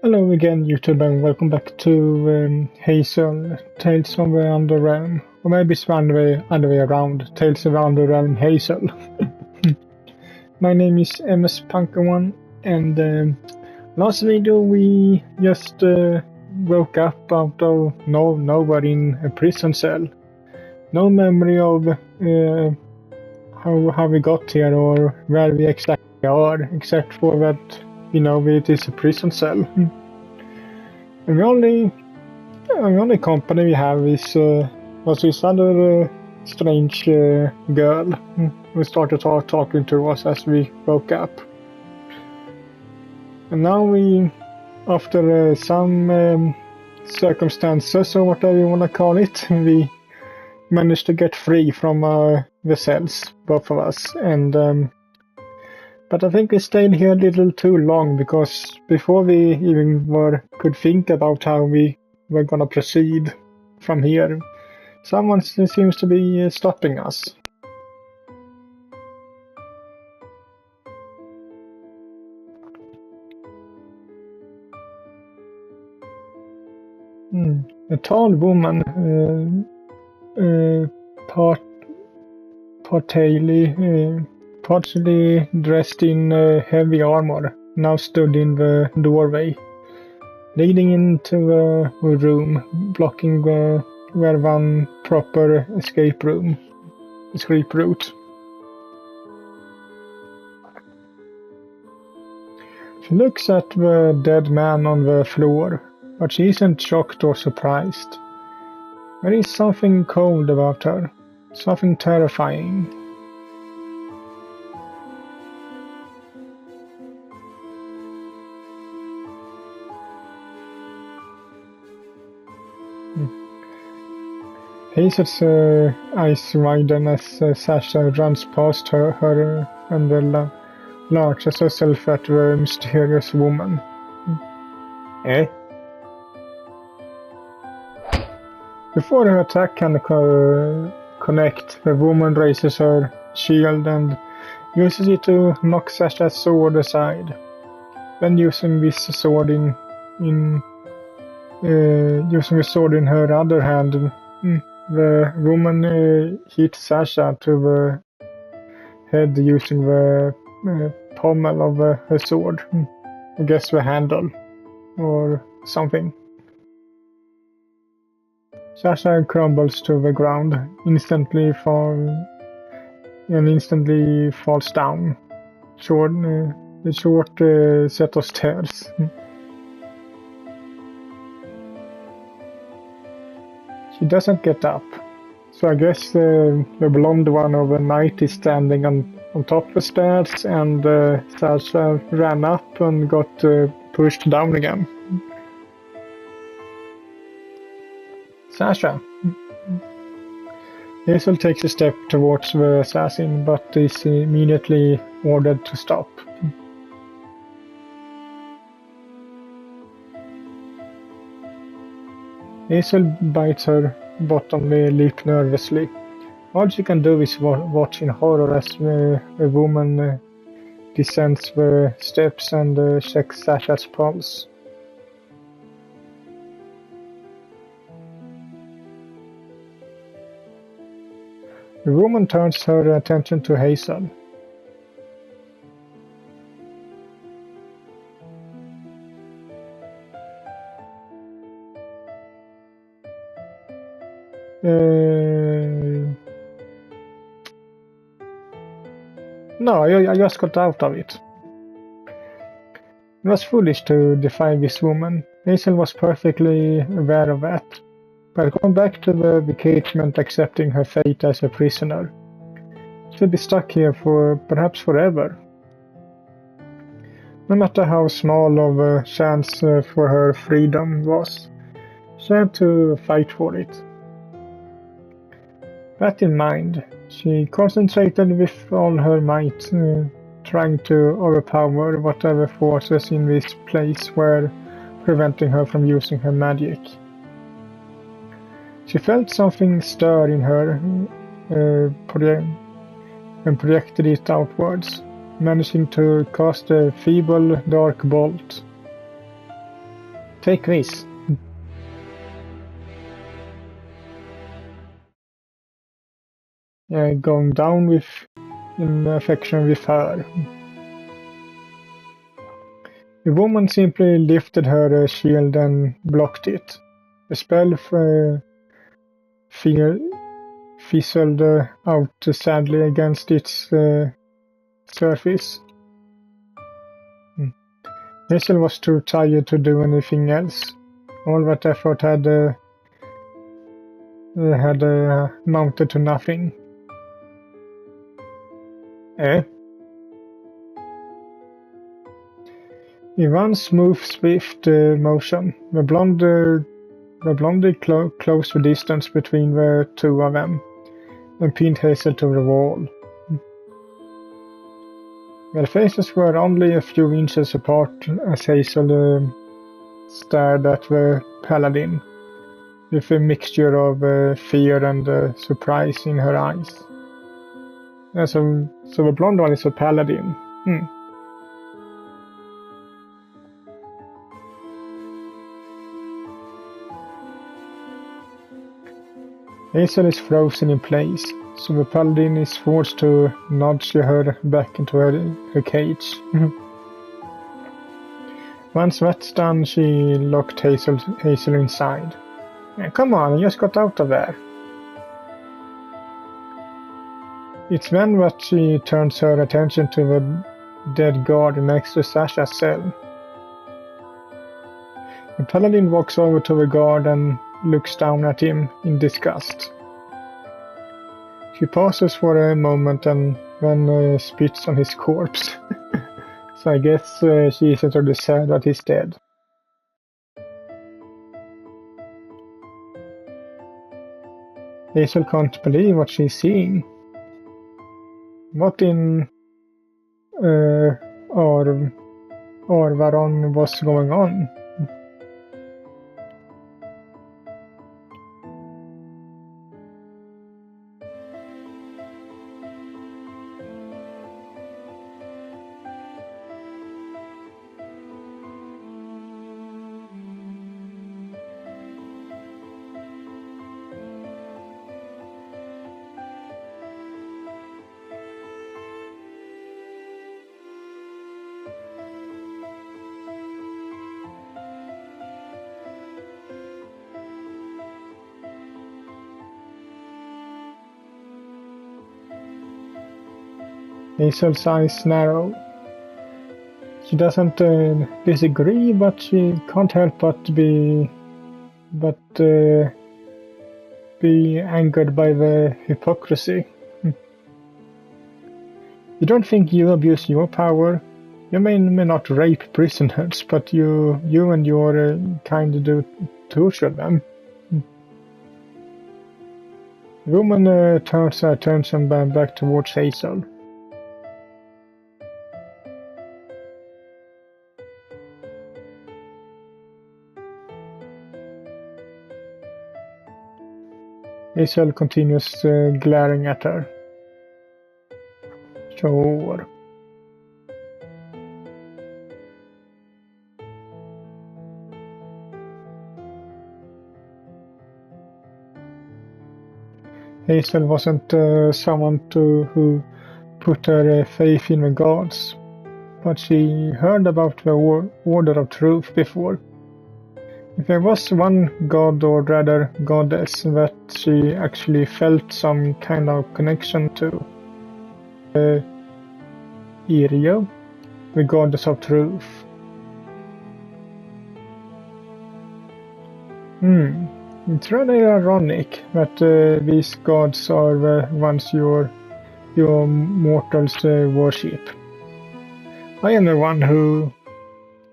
Hello again, YouTube, and welcome back to Hazel, Tales of the Underrealm. Or maybe it's the other way around, Tales of the Underrealm Hazel. My name is MS-Punker1, and last video we just woke up out of nowhere in a prison cell. No memory of how we got here or where we exactly are, except for that it is a prison cell. And the only company we have is was this other strange girl who started talking to us as we woke up. And now we, after some circumstances or whatever you want to call it, we managed to get free from the cells, both of us. And but I think we stayed here a little too long, because before we even could think about how we were gonna proceed from here, someone seems to be stopping us. A tall woman, partially dressed in heavy armor, now stood in the doorway, leading into a room, blocking where one proper escape route. She looks at the dead man on the floor, but she isn't shocked or surprised. There is something cold about her, something terrifying. Hazel's eyes widen as Sasha runs past her and larges herself at the mysterious woman. Before her attack can connect, the woman raises her shield and uses it to knock Sasha's sword aside. Then using the sword in her other hand, the woman hit Sasha to the head using the pommel of her sword. I guess the handle or something. Sasha crumbles to the ground, instantly falls down. A short set of stairs. She doesn't get up, so I guess the blonde one of the night is standing on top of the stairs, and Sasha ran up and got pushed down again. Sasha. Hazel takes a step towards the assassin, but is immediately ordered to stop. Hazel bites her bottom lip nervously. All she can do is watch in horror as a woman descends the steps and checks Sasha's pulse. The woman turns her attention to Hazel. No, I just got out of it. It was foolish to defy this woman. Hazel was perfectly aware of that. But going back to the cage meant accepting her fate as a prisoner. She'll be stuck here for perhaps forever. No matter how small of a chance for her freedom was, she had to fight for it. That in mind, she concentrated with all her might, trying to overpower whatever forces in this place were preventing her from using her magic. She felt something stir in her and projected it outwards, managing to cast a feeble dark bolt. take this. Going down with in affection with her. The woman simply lifted her shield and blocked it. The spell fizzled out sadly against its surface. Hazel was too tired to do anything else. All that effort had amounted to nothing. In one smooth, swift motion, the blonde closed the distance between the two of them and pinned Hazel to the wall. Their faces were only a few inches apart as Hazel stared at the paladin, with a mixture of fear and surprise in her eyes. So the blonde one is a paladin. Hazel is frozen in place, so the paladin is forced to nudge her back into her cage. Once that's done, she locked Hazel inside. Come on, I just got out of there. It's then that she turns her attention to the dead guard next to Sasha's cell. The paladin walks over to the guard and looks down at him in disgust. She pauses for a moment and then spits on his corpse. So I guess she isn't really sad that he's dead. Hazel can't believe what she's seeing. What in Orvaron was going on? Hazel's eyes narrow. She doesn't disagree, but she can't help but be angered by the hypocrisy. You don't think you abuse your power? You may not rape prisoners, but you and your kind do torture them. The woman turns her attention back towards Hazel. Hazel continues glaring at her. Sure. Hazel wasn't someone who put her faith in the gods, but she heard about the Order of Truth before. If there was one god, or rather goddess, that she actually felt some kind of connection to, Irio, the goddess of truth. It's rather ironic that these gods are the ones your mortals worship. I am the one who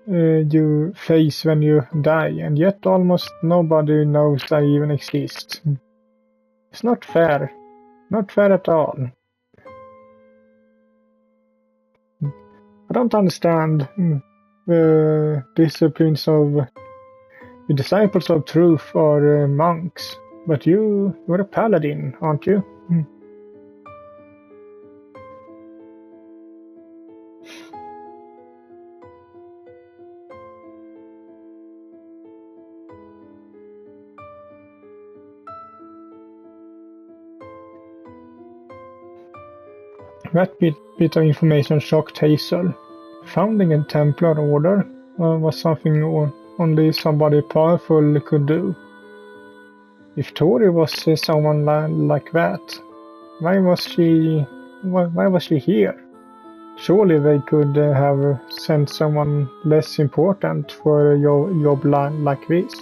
you face when you die, and yet almost nobody knows I even exist. It's not fair. Not fair at all. I don't understand the disciplines of the disciples of truth or monks, but you're a paladin, aren't you? That bit of information shocked Hazel. Founding a Templar order was something only somebody powerful could do. If Tori was someone like that, why was she here? Surely they could have sent someone less important for a job like this.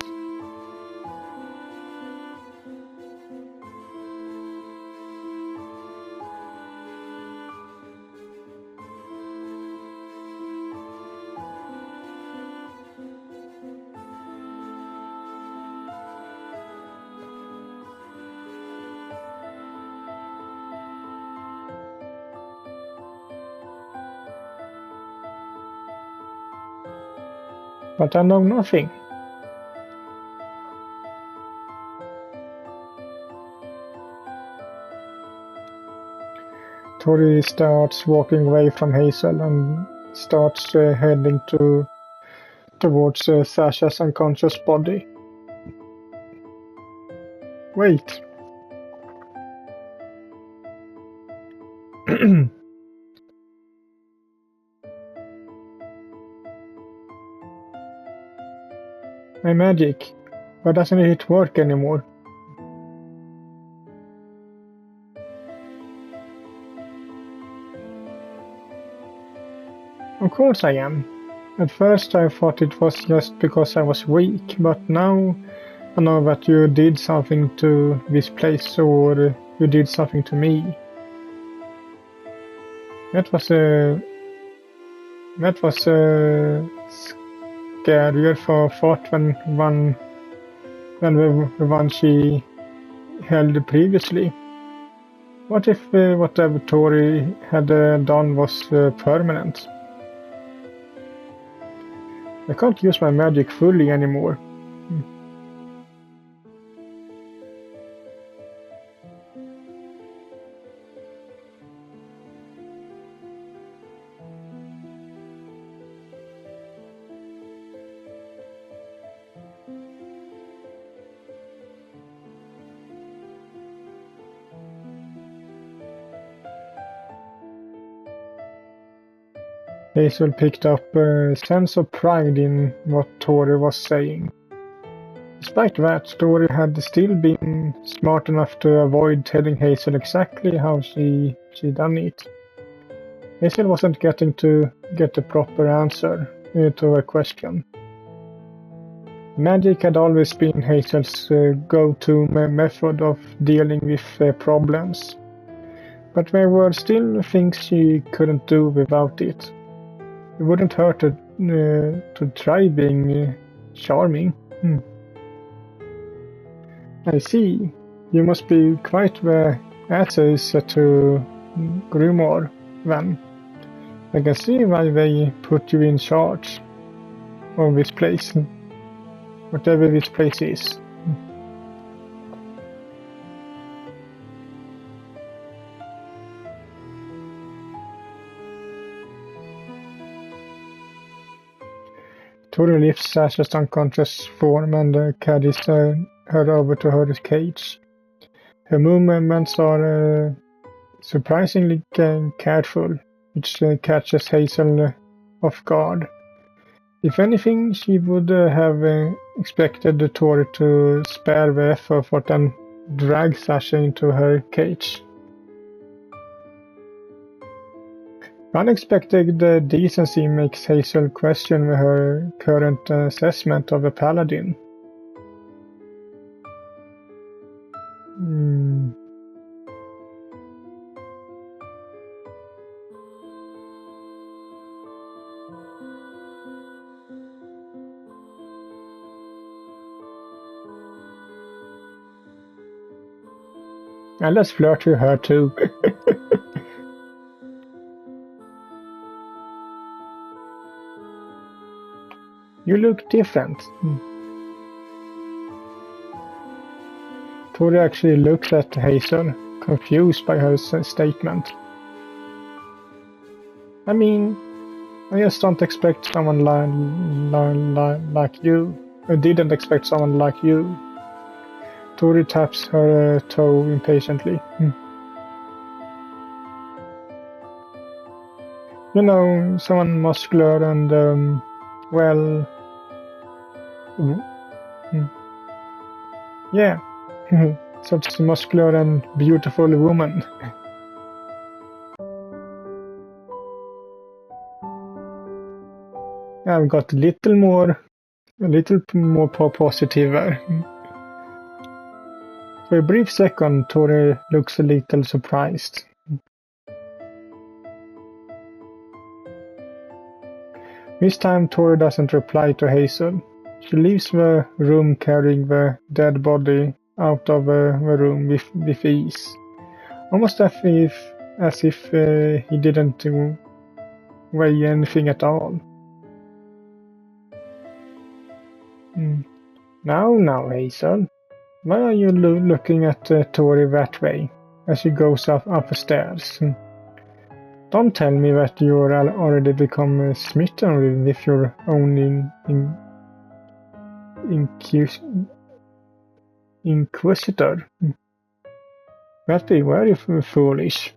But I know nothing. Tori starts walking away from Hazel and starts heading towards Sasha's unconscious body. Wait. My magic. Why doesn't it work anymore? Of course I am. At first I thought it was just because I was weak, but now I know that you did something to this place, or you did something to me. That was scarier for thought than the one she held previously. What if whatever Tori had done was permanent? I can't use my magic fully anymore. Hazel picked up a sense of pride in what Tori was saying. Despite that, Tori had still been smart enough to avoid telling Hazel exactly how she done it. Hazel wasn't getting to get the proper answer to her question. Magic had always been Hazel's go-to method of dealing with problems. But there were still things she couldn't do without it. It wouldn't hurt to try being charming. I see. You must be quite the answers to Grimoire, then. I can see why they put you in charge of this place. Whatever this place is. Tori lifts Sasha's unconscious form and carries her over to her cage. Her movements are surprisingly careful, which catches Hazel off guard. If anything, she would have expected Tori to spare the effort and drag Sasha into her cage. Unexpected decency makes Hazel question her current assessment of a paladin. And let's flirt with her too. You look different. Tori actually looks at Hazel, confused by her statement. I mean, I just don't expect someone like you. I didn't expect someone like you. Tori taps her toe impatiently. You know, someone muscular and, well, yeah, such a muscular and beautiful woman. I've got a little more positive there. For a brief second, Tori looks a little surprised. This time Tori doesn't reply to Hazel. She leaves the room carrying the dead body out of the room with ease. Almost as if he didn't weigh anything at all. Now, Hazel. Why are you looking at Tori that way as she goes up the stairs? Don't tell me that you're already become smitten with your own inquisitor. That'd be very foolish.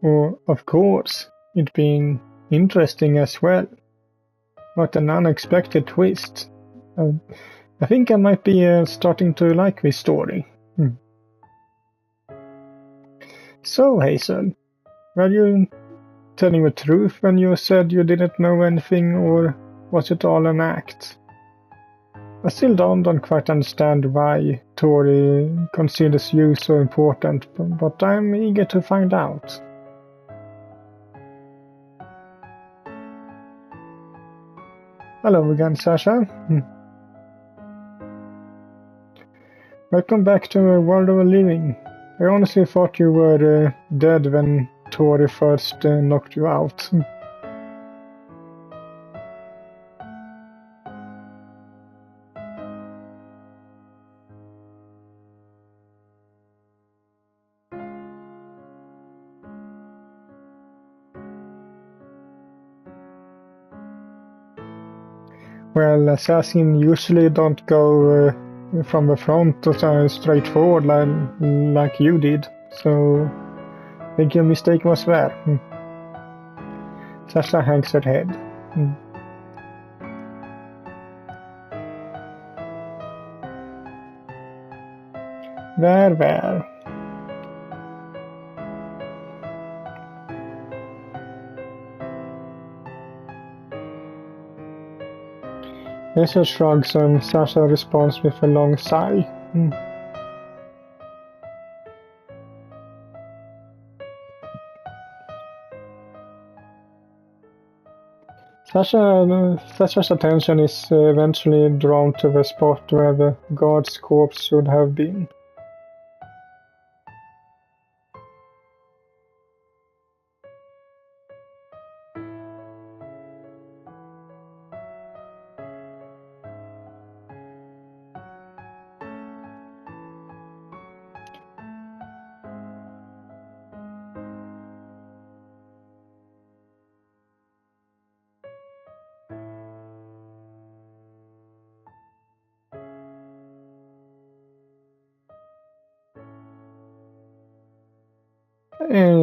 Or, of course, it'd been interesting as well. What an unexpected twist. I think I might be starting to like this story. So, Hazel, were you telling the truth when you said you didn't know anything, or was it all an act? I still don't quite understand why Tori considers you so important, but I'm eager to find out. Hello again, Sasha. Welcome back to the world of the living. I honestly thought you were dead when Tori first knocked you out. Well, assassins usually don't go from the front to straight forward like you did, so I think your mistake was there. Sasha hangs her head. There. Hazel shrugs and Sasha responds with a long sigh. Sasha's attention is eventually drawn to the spot where the guard's corpse should have been.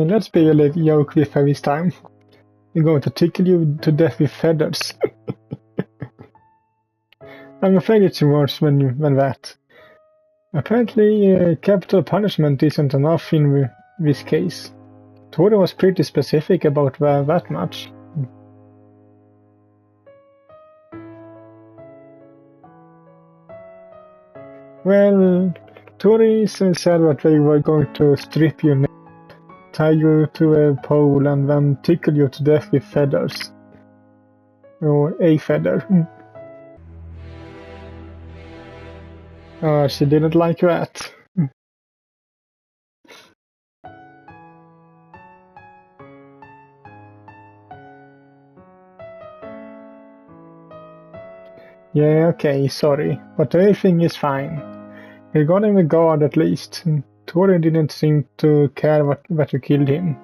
Let's be a little joke with her this time. We're going to tickle you to death with feathers. I'm afraid it's worse than that. Apparently, capital punishment isn't enough in this case. Tori was pretty specific about that much. Well, Tori said that they were going to strip you naked, tie you to a pole, and then tickle you to death with feathers. Or a feather. She didn't like that. Yeah, okay, sorry, but everything is fine. Regarding the guard, at least, Tori didn't seem to care that you killed him.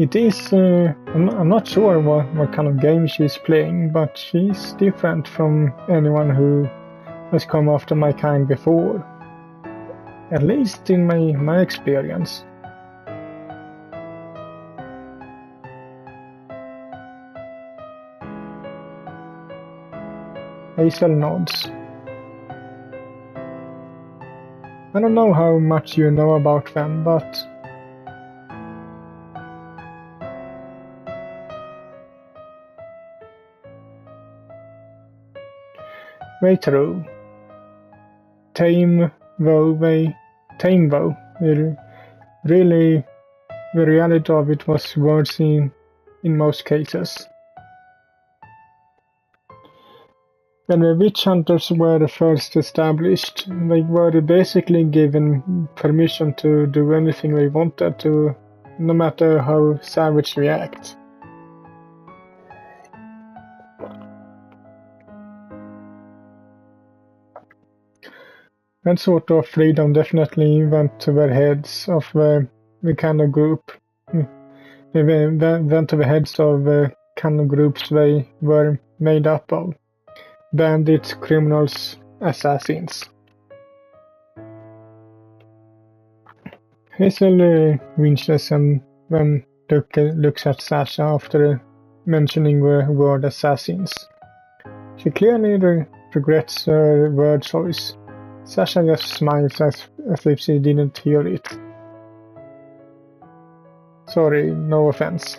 It is, I'm not sure what kind of game she's playing, but she's different from anyone who has come after my kind before. At least in my experience. Hazel nods. I don't know how much you know about them, but way through. Tame though, really, the reality of it was worse in most cases. When the witch hunters were first established, they were basically given permission to do anything they wanted to, no matter how savage they act. That sort of freedom definitely went to the heads of the kind of group. They went to the heads of the kind of groups they were made up of. Bandits, criminals, assassins. Hazel winces and then looks at Sasha after mentioning the word assassins. She clearly regrets her word choice. Sasha just smiles as if she didn't hear it. Sorry, no offense.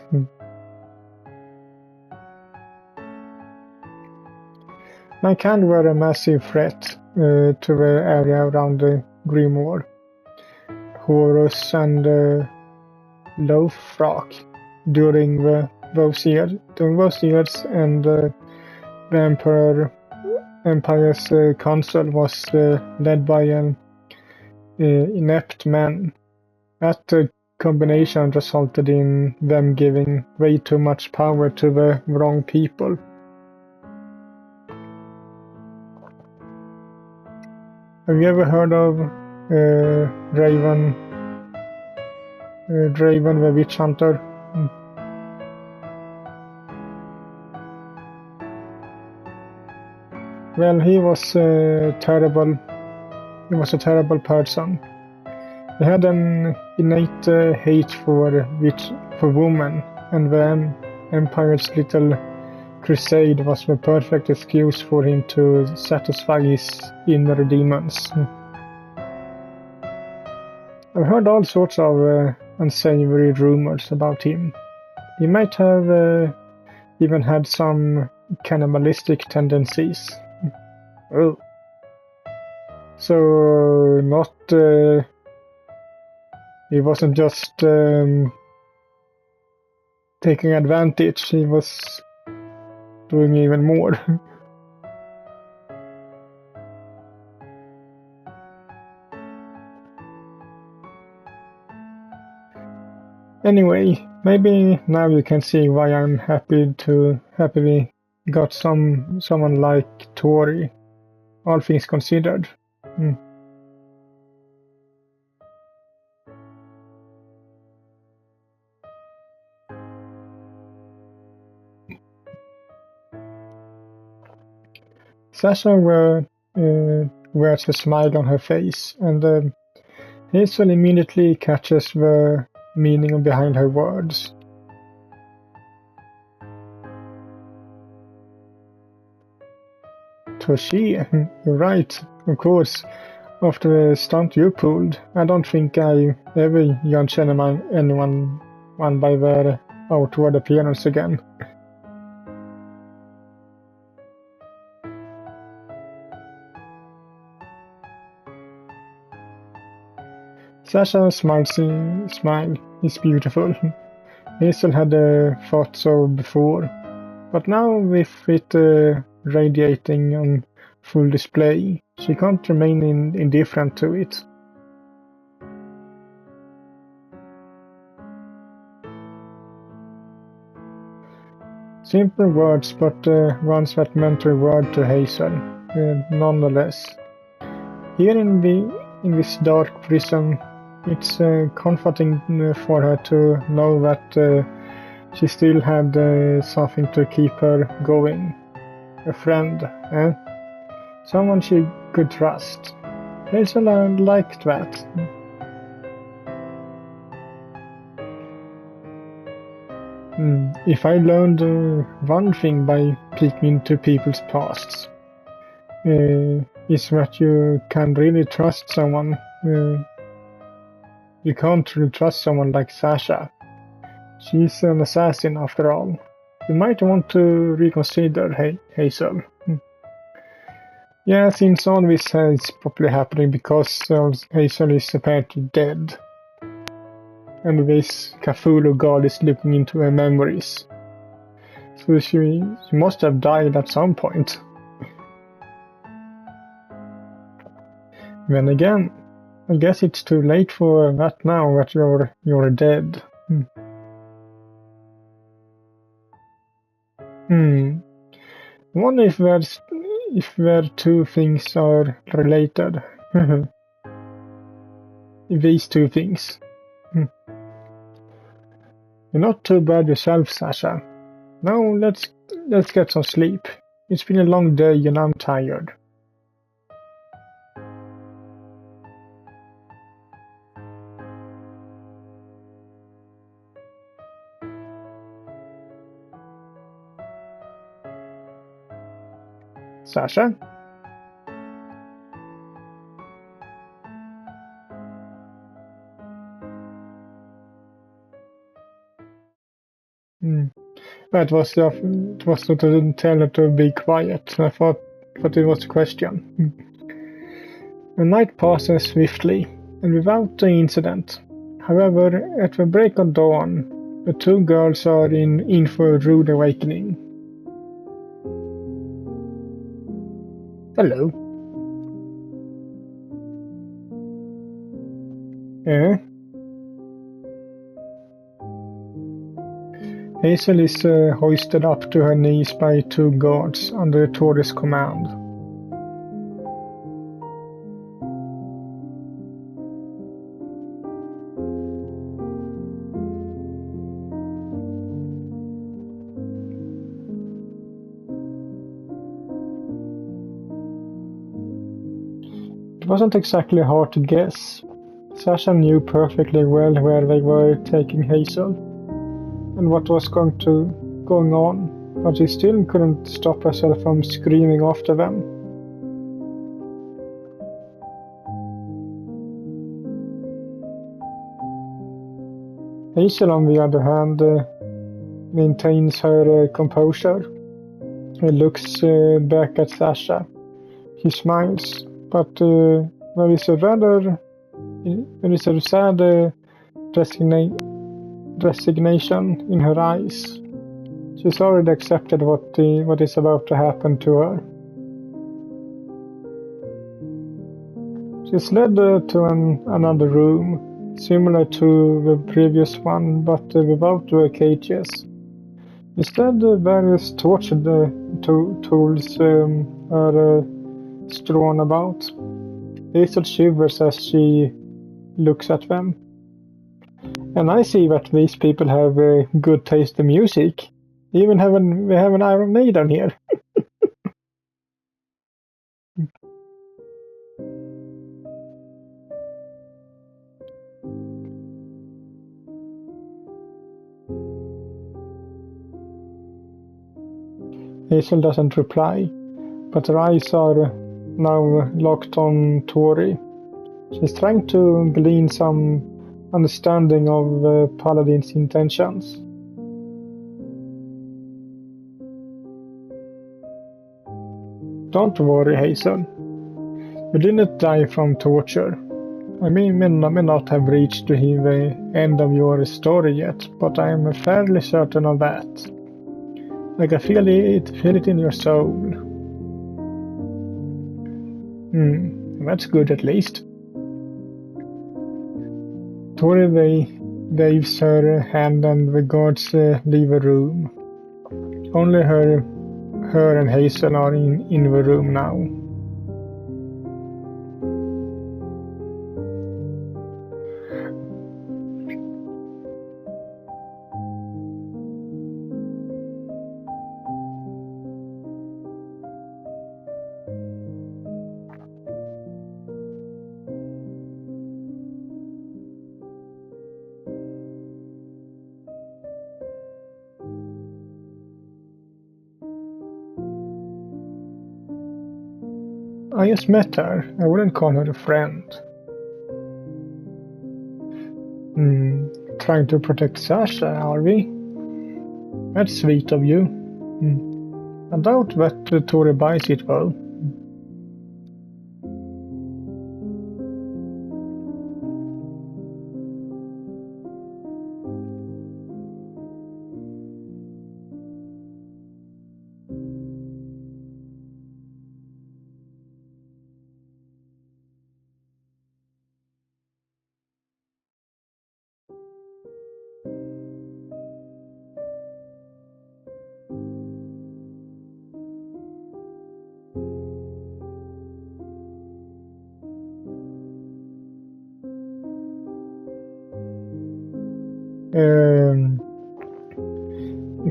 My kind were a massive threat to the area around the Grimoire. Horus and Lothrak during those years, and the Empire's council was led by an inept man. That combination resulted in them giving way too much power to the wrong people. Have you ever heard of Raven the Witch Hunter? Well, he was a terrible person. He had an innate hate for women, and the Empire's little crusade was the perfect excuse for him to satisfy his inner demons. I've heard all sorts of unsavory rumors about him. He might have even had some cannibalistic tendencies. Oh. So not he wasn't just taking advantage, he was doing even more. Anyway, maybe now you can see why I'm happily got someone like Tori, all things considered. Sasha wears a smile on her face, and Hazel immediately catches the meaning behind her words. Toshi, you're right, of course. After the stunt you pulled, I don't think I ever judge anyone by their outward appearance again. Sasha's smile is beautiful. Hazel had thought so before, but now with it radiating on full display, she can't remain indifferent to it. Simple words, but ones that meant a word to Hazel, nonetheless. Here in this dark prison, It's comforting for her to know that she still had something to keep her going. A friend, eh? Someone she could trust. Hazel liked that. If I learned one thing by peeking into people's pasts, is that you can really trust someone. You can't really trust someone like Sasha. She's an assassin after all. You might want to reconsider Hazel. Yeah, since all this is probably happening because Hazel is apparently dead. And this Cthulhu god is looking into her memories. So she must have died at some point. Then again, I guess it's too late for that now that you're dead. I wonder if their two things are related. These two things. You're not too bad yourself, Sasha. Now let's get some sleep. It's been a long day and I'm tired. Sasha? It was to tell her to be quiet. I thought it was a question. The night passes swiftly, and without incident. However, at the break of dawn, the two girls are in for a rude awakening. Hello. Yeah? Hazel is hoisted up to her knees by two guards under Tori's command. It wasn't exactly hard to guess. Sasha knew perfectly well where they were taking Hazel and what was going on, but she still couldn't stop herself from screaming after them. Hazel, on the other hand, maintains her composure. He looks back at Sasha. He smiles, but there is a sad resignation in her eyes. She's already accepted what is about to happen to her. She's led to another room, similar to the previous one, but without the cages. Instead, various torture tools are strewn about. Hazel shivers as she looks at them. And I see that these people have good taste in music. We have an Iron Maiden here. Hazel doesn't reply, but her eyes are now locked on Tori. She's trying to glean some understanding of Paladin's intentions. Don't worry, Hazel. You didn't die from torture. I may not have reached the end of your story yet, but I am fairly certain of that. I can feel it in your soul. That's good at least. Tori waves her hand and the guards leave the room. Only her and Hazel are in the room now. I just met her. I wouldn't call her a friend. Trying to protect Sasha, are we? That's sweet of you. I doubt that Tori buys it well.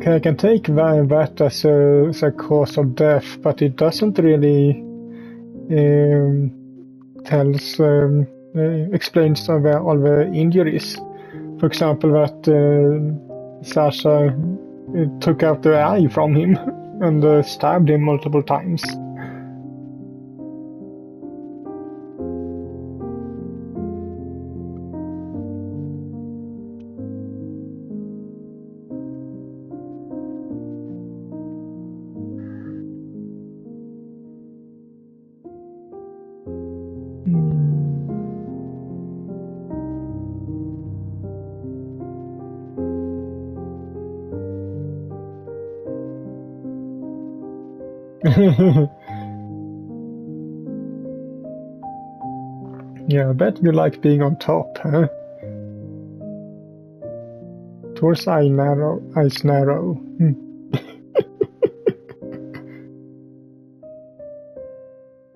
I can take that as a cause of death, but it doesn't really explains all the injuries. For example, that Sasha took out the eye from him and stabbed him multiple times. Yeah, I bet you like being on top, huh? Tor's eyes narrow.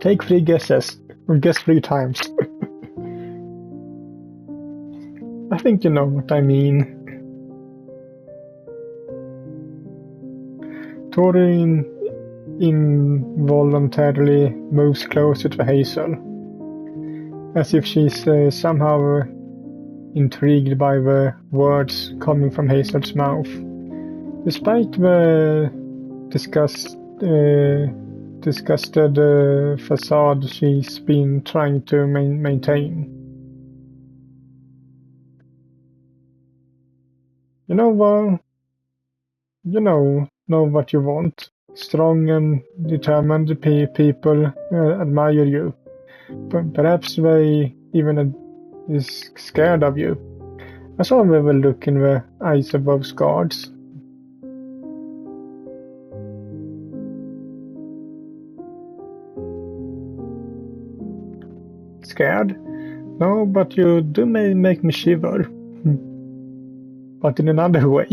Take 3 guesses, or guess 3 times. I think you know what I mean. Tori involuntarily moves closer to Hazel, as if she's somehow intrigued by the words coming from Hazel's mouth. Despite the disgusted facade she's been trying to maintain. You know what you want. Strong and determined people admire you. Perhaps they even is scared of you. I saw a little look in the eyes of those guards. Scared? No, but you do make me shiver. But in another way.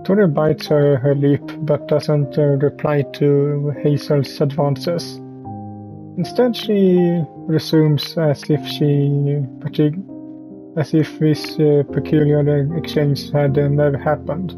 Tori bites her lip, but doesn't reply to Hazel's advances. Instead, she resumes as if this peculiar exchange had never happened.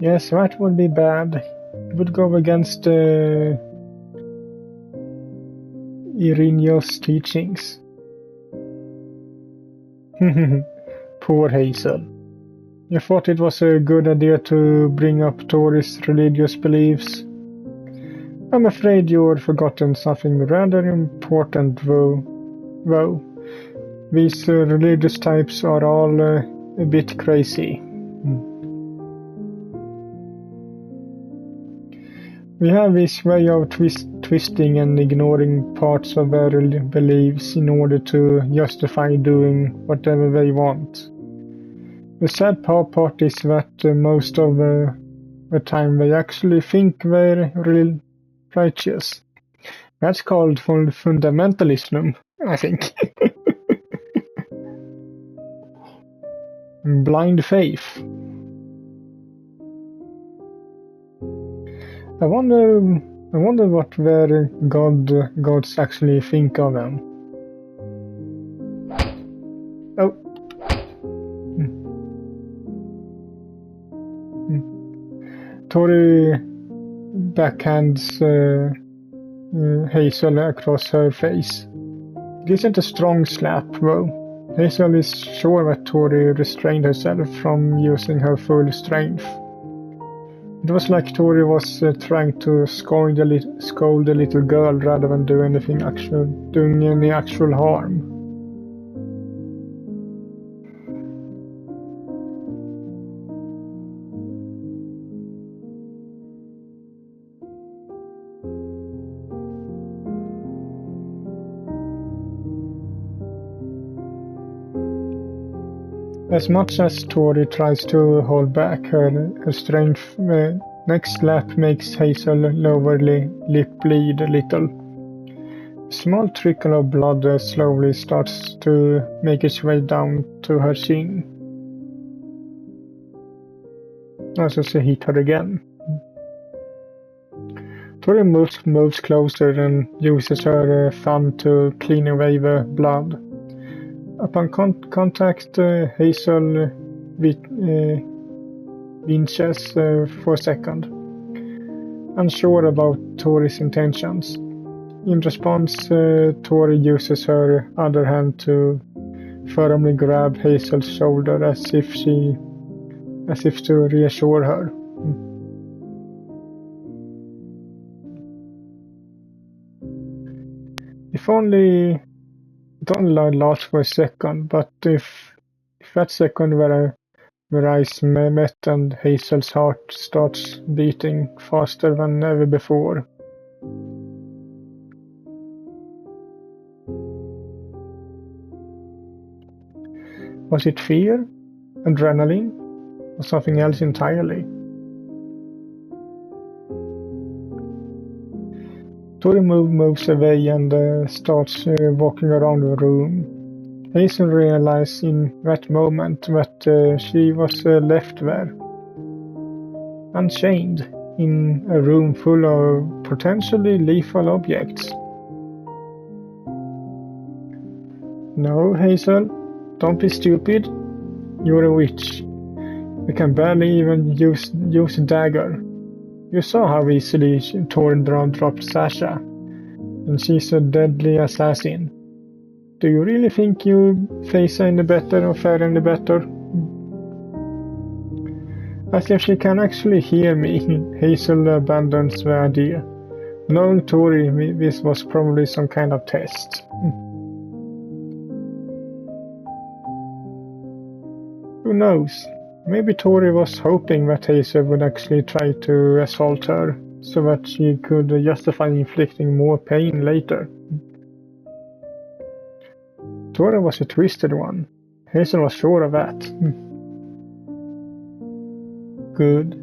Yes, that would be bad. It would go against Ireneo's teachings. Poor Hazel. You thought it was a good idea to bring up Tori's religious beliefs. I'm afraid you've forgotten something rather important, though. These religious types are all a bit crazy. We have this way of twisting and ignoring parts of their beliefs in order to justify doing whatever they want. The sad part is that most of the time they actually think they're really righteous. That's called fundamentalism, I think. Blind faith. I wonder what their gods actually think of them. Oh. Tori backhands Hazel across her face. It isn't a strong slap, though. Hazel is sure that Tori restrained herself from using her full strength. It was like Tori was trying to scold the little girl rather than doing any actual harm. As much as Tori tries to hold back her strength, next slap makes Hazel lower lip bleed a little. A small trickle of blood slowly starts to make its way down to her chin. Also, she hit her again. Tori moves closer and uses her thumb to clean away the blood. Upon contact, Hazel winches for a second, unsure about Tori's intentions. In response, Tori uses her other hand to firmly grab Hazel's shoulder as if to reassure her. It only lasts for a second, but if that second where eyes met and Hazel's heart starts beating faster than ever before. Was it fear, adrenaline, or something else entirely? Tori moves away and starts walking around the room. Hazel realizes in that moment that she was left there, unchained, in a room full of potentially lethal objects. No, Hazel, don't be stupid. You're a witch. You can barely even use a dagger. You saw how easily Tori dropped Sasha, and she's a deadly assassin. Do you really think you face any better or fare any better? As if she can actually hear me, Hazel abandons the idea. Knowing Tori, this was probably some kind of test. Who knows? Maybe Tori was hoping that Hazel would actually try to assault her, so that she could justify inflicting more pain later. Tori was a twisted one. Hazel was sure of that. Good.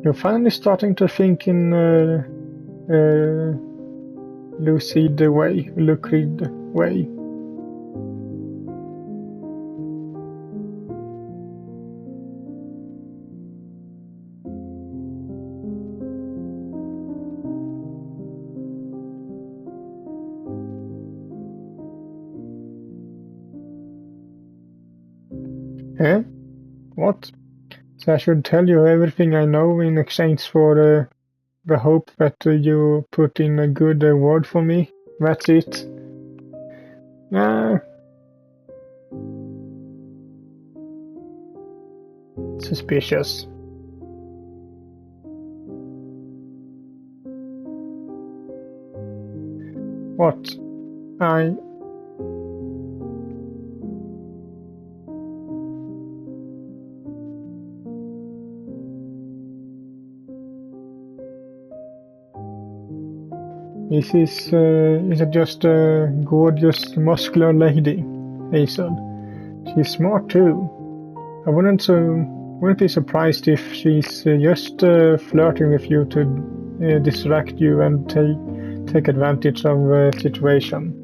You're finally starting to think in lucid way. Eh? What? So I should tell you everything I know in exchange for the hope that you put in a good word for me? That's it? Suspicious. What? Is it just a gorgeous, muscular lady, Hazel? She's smart too. I wouldn't be surprised if she's just flirting with you to distract you and take advantage of the situation.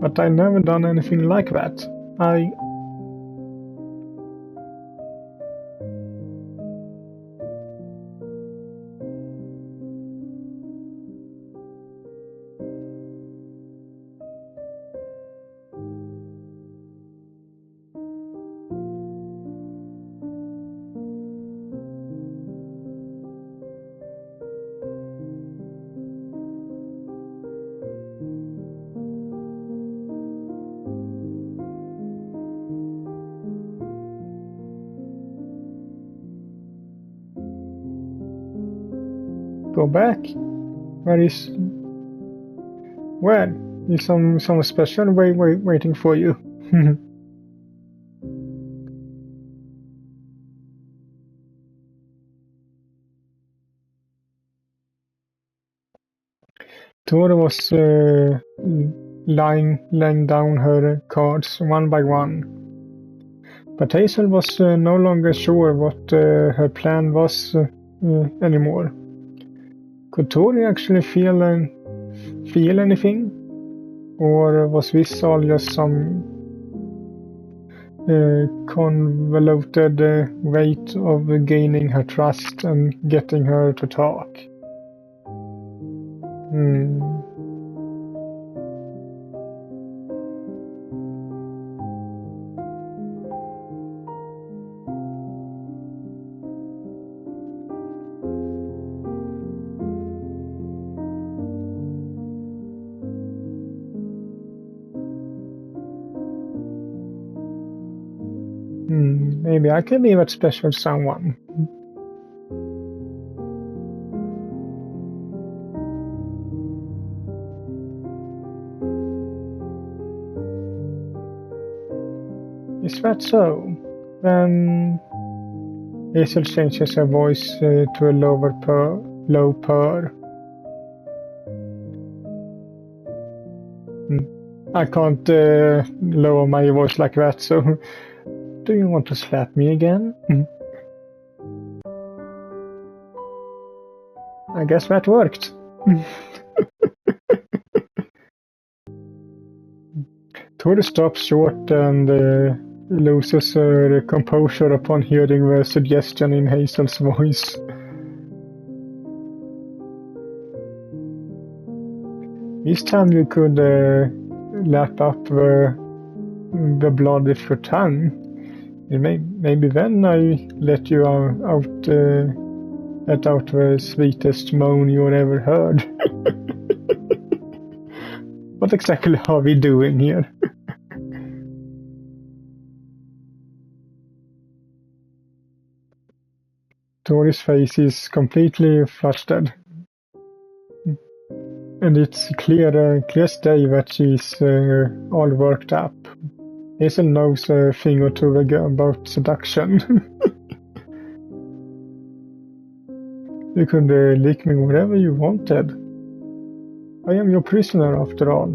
but I never done anything like that. Go back? Where is some special way waiting for you? Tora was laying down her cards one by one, but Hazel was no longer sure what her plan was anymore. Could Tori actually feel anything? Or was this all just some convoluted way of gaining her trust and getting her to talk? Maybe I can be that special someone. Is that so? Then Hazel changes her voice to a low purr. I can't lower my voice like that, so do you want to slap me again? I guess that worked. Tori stops short and loses her composure upon hearing the suggestion in Hazel's voice. This time you could lap up the blood with your tongue. Maybe then I let you let out the sweetest moan you ever heard. What exactly are we doing here? Tori's face is completely flustered. And it's clear as day that she's all worked up. Hazel knows a thing or two about seduction. You could lick me wherever you wanted. I am your prisoner after all.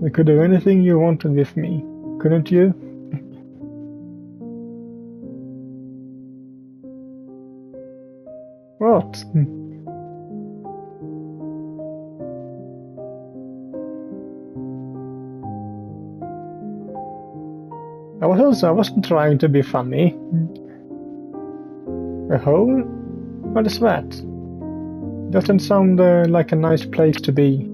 You could do anything you wanted with me, couldn't you? What? I wasn't trying to be funny. A hole? What is that? Doesn't sound like a nice place to be.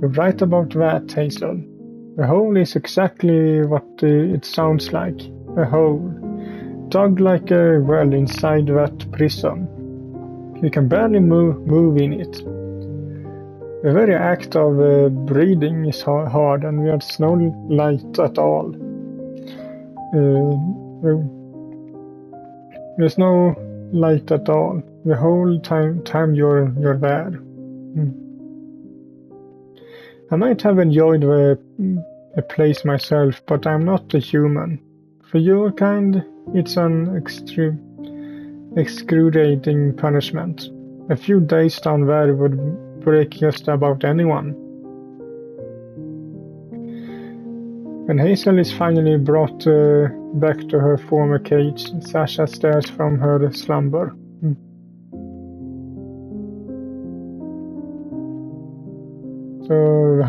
You're right about that, Hazel. A hole is exactly what it sounds like. A hole. Dug like a well inside that prison. You can barely move in it. The very act of breathing is hard, and there's no light at all. There's no light at all. The whole time you're there. I might have enjoyed the place myself, but I'm not a human. For your kind, it's an excruciating punishment. A few days down there would break just about anyone. When Hazel is finally brought back to her former cage, Sasha stares from her slumber. So,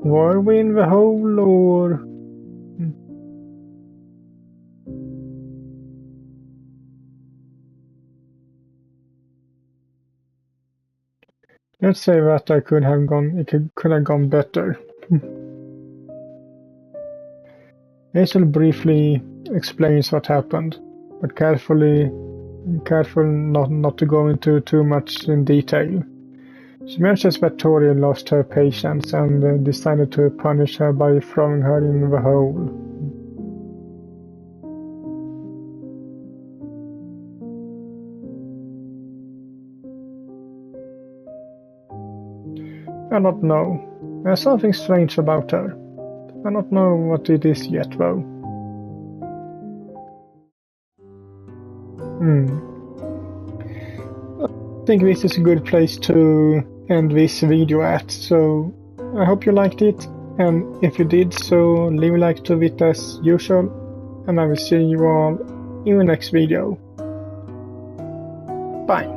were we in the hole or? Let's say that I could have gone. It could have gone better. Hazel briefly explains what happened, but careful not to go into too much in detail. She mentions that Tori lost her patience and decided to punish her by throwing her in the hole. I don't know. There's something strange about her. I don't know what it is yet, though. I think this is a good place to end this video at, so I hope you liked it, and if you did so, leave a like to it as usual, and I will see you all in the next video. Bye!